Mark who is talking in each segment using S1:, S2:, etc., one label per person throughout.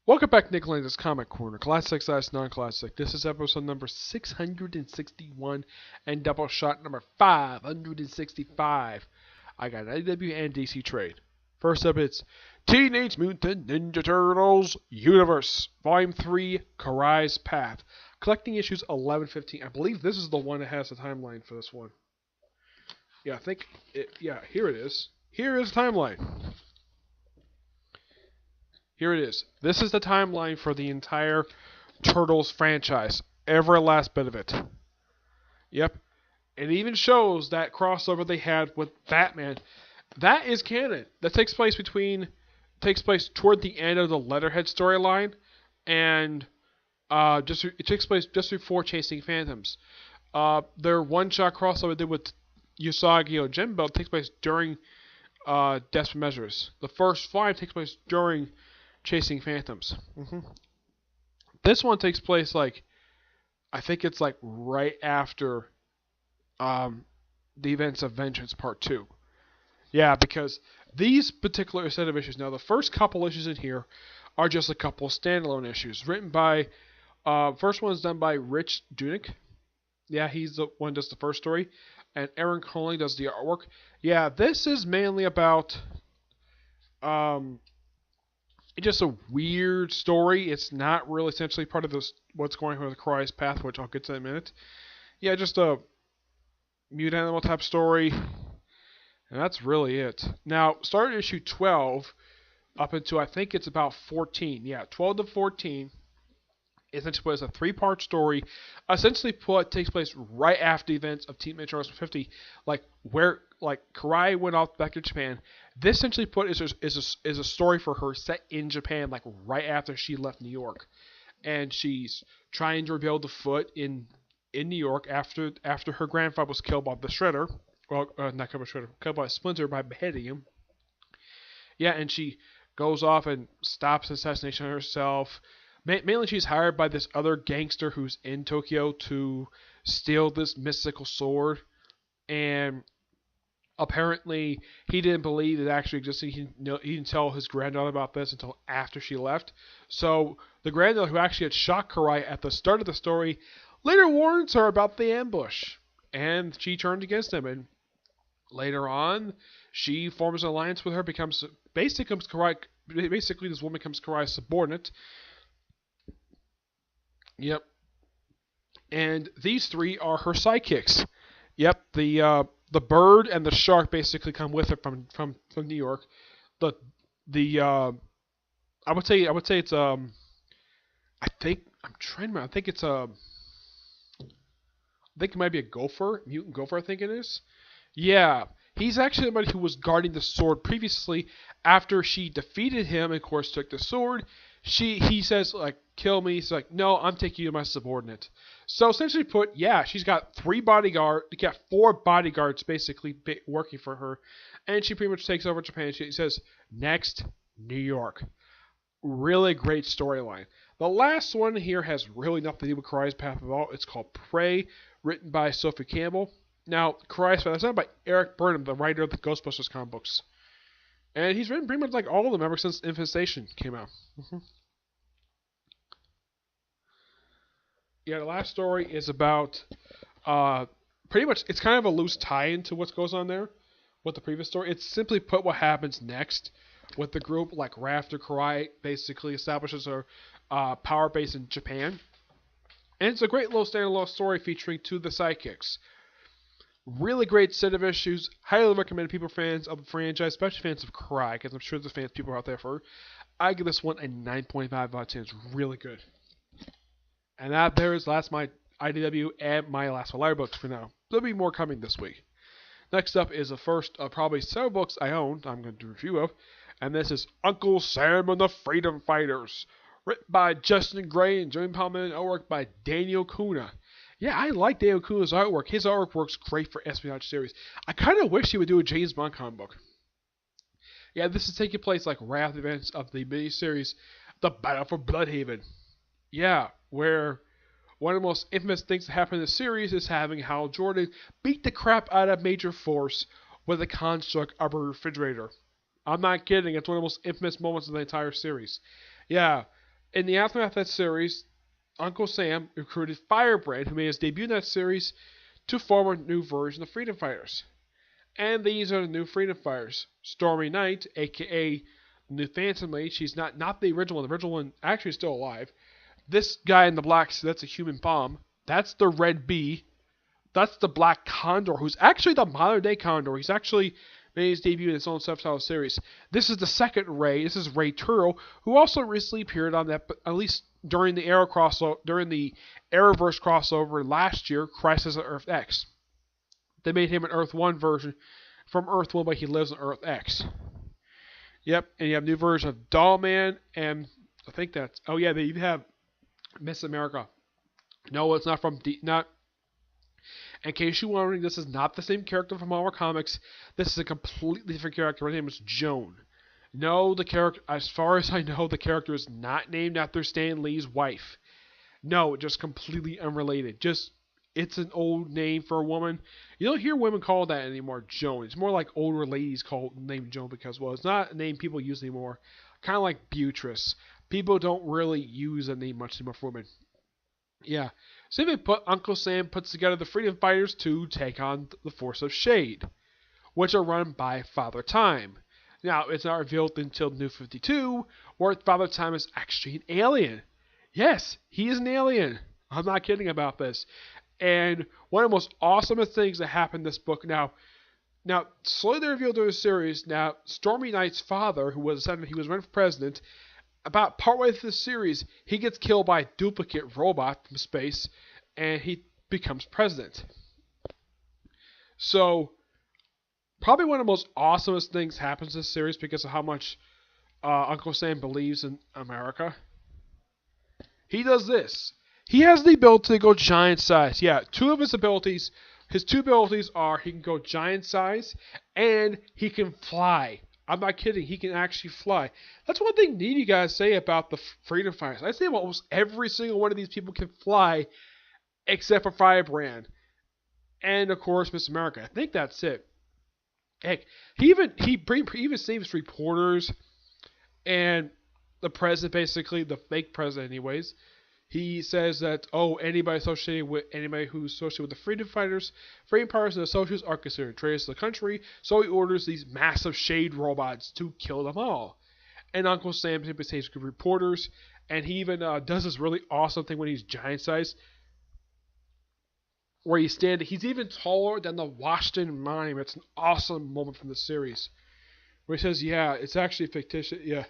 S1: Welcome back, Nick Lenz's Comic Corner. Classic / non-classic. This is episode number 661 and Doubleshot number 565. I got an IDW and DC trade. First up, it's Teenage Mutant Ninja Turtles Universe, Volume 3, Karai's Path. Collecting issues 11-15. I believe this is the one that has the timeline for this one. Yeah, I think here it is. Here is the timeline. Here it is. This is the timeline for the entire Turtles franchise. Every last bit of it. Yep. It even shows that crossover they had with Batman. That is canon. That takes place toward the end of the Letterhead storyline, and it takes place just before Chasing Phantoms. Their one-shot crossover they did with Usagi Yojimbo takes place during Desperate Measures. The first 5 takes place during Chasing Phantoms. This one takes place I think it's right after the events of Vengeance Part 2. Yeah, because these particular set of issues, now the first couple issues in here are just a couple standalone issues written by, first one is done by Rich Dunick. Yeah, he's the one who does the first story, and Aaron Conley does the artwork. Yeah, this is mainly about it's just a weird story. It's not really essentially part of what's going on with Karai's Path, which I'll get to in a minute. Yeah, just a mutant animal type story. And that's really it. Now, starting issue 12 up until I think it's about 14. Yeah, 12 to 14. Essentially, it's a 3-part story. Essentially, takes place right after the events of Team Mutant Turtles 50, where Karai went off back to Japan. This essentially is a story for her set in Japan, right after she left New York, and she's trying to rebuild the Foot in New York after her grandfather was killed by the Shredder. Well, not killed by Shredder, killed by Splinter by beheading him. Yeah, and she goes off and stops assassination herself. Mainly, she's hired by this other gangster who's in Tokyo to steal this mystical sword, and apparently he didn't believe it actually existed. He didn't tell his granddaughter about this until after she left. So the granddaughter, who actually had shot Karai at the start of the story, later warns her about the ambush, and she turned against him. And later on, she forms an alliance with her, basically this woman becomes Karai's subordinate. Yep. And these 3 are her sidekicks. Yep, the bird and the shark basically come with her from New York. I would say it's I think it might be a gopher, mutant gopher, I think it is. Yeah, he's actually somebody who was guarding the sword previously. After she defeated him, and of course took the sword, he says kill me. He's no, I'm taking you to my subordinate. So essentially she's got 4 bodyguards basically working for her, and she pretty much takes over Japan. She says, next, New York. Really great storyline. The last one here has really nothing to do with Karai's Path at all. It's called Prey, written by Sophie Campbell. Now, Karai's Path is done by Eric Burnham, the writer of the Ghostbusters comic books. And he's written pretty much all of them ever since Infestation came out. Yeah, the last story is about pretty much, it's kind of a loose tie-in to what goes on there with the previous story. It's simply put what happens next with the group, right after Karai basically establishes her power base in Japan. And it's a great little standalone story featuring 2 of the sidekicks. Really great set of issues. Highly recommended people fans of the franchise, especially fans of Karai, because I'm sure there's people out there for her. I give this one a 9.5 out of 10. It's really good. And that there is my IDW and my last library books for now. There'll be more coming this week. Next up is the first of probably several books I own, I'm going to do a review of. And this is Uncle Sam and the Freedom Fighters. Written by Justin Gray and Jimmy Palmer, and artwork by Daniel Kuna. Yeah, I like Daniel Kuna's artwork. His artwork works great for espionage series. I kind of wish he would do a James Bond comic book. Yeah, this is taking place right after the events of the miniseries The Battle for Bloodhaven. Yeah, where one of the most infamous things that happened in the series is having Hal Jordan beat the crap out of Major Force with a construct of a refrigerator. I'm not kidding. It's one of the most infamous moments of the entire series. Yeah, In the aftermath of that series, Uncle Sam recruited Firebrand, who made his debut in that series, to form a new version of Freedom Fighters. And these are the new Freedom Fighters. Stormy Knight, aka the new Phantom Lady. She's not the original one. The original one actually is still alive. This guy in the black suit, that's a human bomb. That's the Red Bee. That's the Black Condor, who's actually the modern day Condor. He's actually made his debut in its own subtitle series. This is the second Ray. This is Ray Turo, who also recently appeared on that, at least during the Arrowverse crossover last year, Crisis on Earth X. They made him an Earth 1 version from Earth 1, but he lives on Earth X. Yep, and you have a new version of Dollman, and I think that's... Oh yeah, they even have Miss America. No, it's not from... In case you're wondering, this is not the same character from Marvel Comics. This is a completely different character. Her name is Joan. No, the character... As far as I know, the character is not named after Stan Lee's wife. No, just completely unrelated. Just... It's an old name for a woman. You don't hear women called that anymore, Joan. It's more like older ladies named Joan because, well, it's not a name people use anymore. Kind of like Beatrice. People don't really use a name much anymore for women. Yeah. So Uncle Sam puts together the Freedom Fighters to take on the Force of Shade, which are run by Father Time. Now, it's not revealed until New 52, where Father Time is actually an alien. Yes, he is an alien. I'm not kidding about this. And one of the most awesomest things that happened in this book. Now, slowly revealed during the series. Now, Stormy Knight's father, who was running for president, about partway through the series, he gets killed by a duplicate robot from space, and he becomes president. So, probably one of the most awesomest things happens in this series because of how much Uncle Sam believes in America. He does this. He has the ability to go giant size. Yeah, two of his abilities, his two abilities are he can go giant size and he can fly. I'm not kidding. He can actually fly. That's one thing you guys say about the Freedom Fighters. I say almost every single one of these people can fly except for Firebrand. And, of course, Miss America. I think that's it. Heck, he even saves reporters and the president, basically, the fake president anyways. He says that, anybody who's associated with the Freedom Fighters and associates are considered traitors to the country, so he orders these massive shade robots to kill them all. And Uncle Sam simply saves reporters, and he even does this really awesome thing when he's giant size, where he's even taller than the Washington Monument. It's an awesome moment from the series, where he says, yeah, it's actually fictitious, yeah.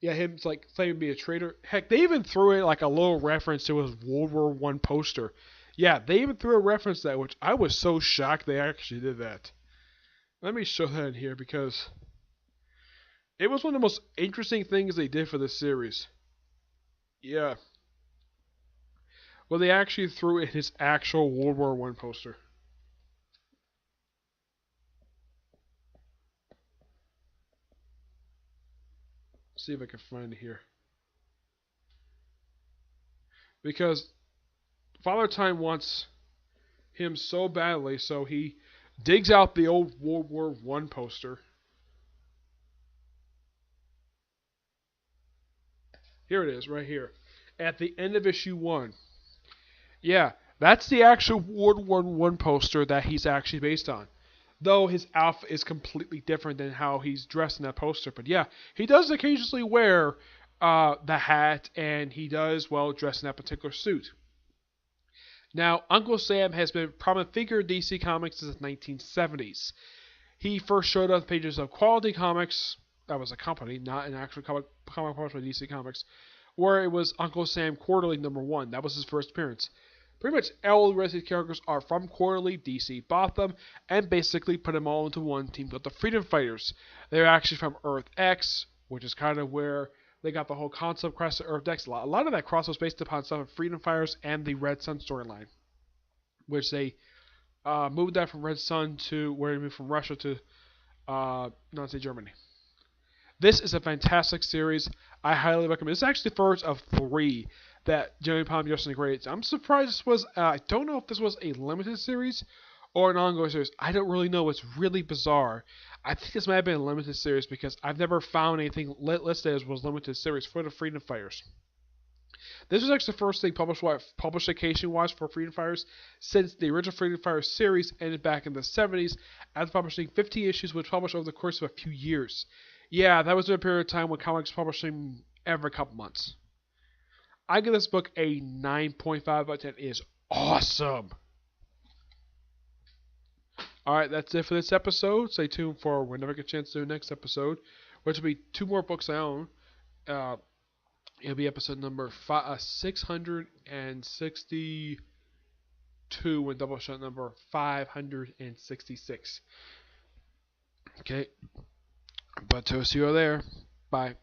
S1: Yeah, him like claiming to be a traitor. Heck, they even threw in like a little reference to his World War I poster. Yeah, they even threw a reference to that, which I was so shocked they actually did that. Let me show that in here because it was one of the most interesting things they did for this series. Yeah. Well, they actually threw in his actual World War I poster. See if I can find it here. Because Father Time wants him so badly, so he digs out the old World War I poster. Here it is, right here. At the end of issue 1. Yeah, that's the actual World War I poster that he's actually based on. Though his outfit is completely different than how he's dressed in that poster. But yeah, he does occasionally wear the hat, and he does, dress in that particular suit. Now, Uncle Sam has been a prominent figure in DC Comics since the 1970s. He first showed up on the pages of Quality Comics, that was a company, not an actual comic published by DC Comics, where it was Uncle Sam Quarterly #1. That was his first appearance. Pretty much all the rest of these characters are from Quarterly. DC bought them and basically put them all into one team called the Freedom Fighters. They're actually from Earth X, which is kind of where they got the whole concept across Earth X. A lot of that cross was based upon stuff of Freedom Fighters and the Red Sun storyline, which they moved that from Red Sun to where they moved from Russia to Nazi Germany. This is a fantastic series. I highly recommend. It's actually the first of 3 that Jeremy Palm just integrated. I'm surprised this was. I don't know if this was a limited series or an ongoing series. I don't really know. It's really bizarre. I think this might have been a limited series because I've never found anything listed as was limited series for the Freedom Fighters. This was actually the first thing publication-wise for Freedom Fighters since the original Freedom Fighters series ended back in the 70s, after publishing 15 issues, which published over the course of a few years. Yeah, that was a period of time when comics publishing every couple months. I give this book a 9.5 out of 10. It is awesome. Alright, that's it for this episode. Stay tuned for whenever I get a chance to do the next episode, which will be 2 more books I own. It'll be episode number 662 and Doubleshot number 566. Okay, but to see you there. Bye.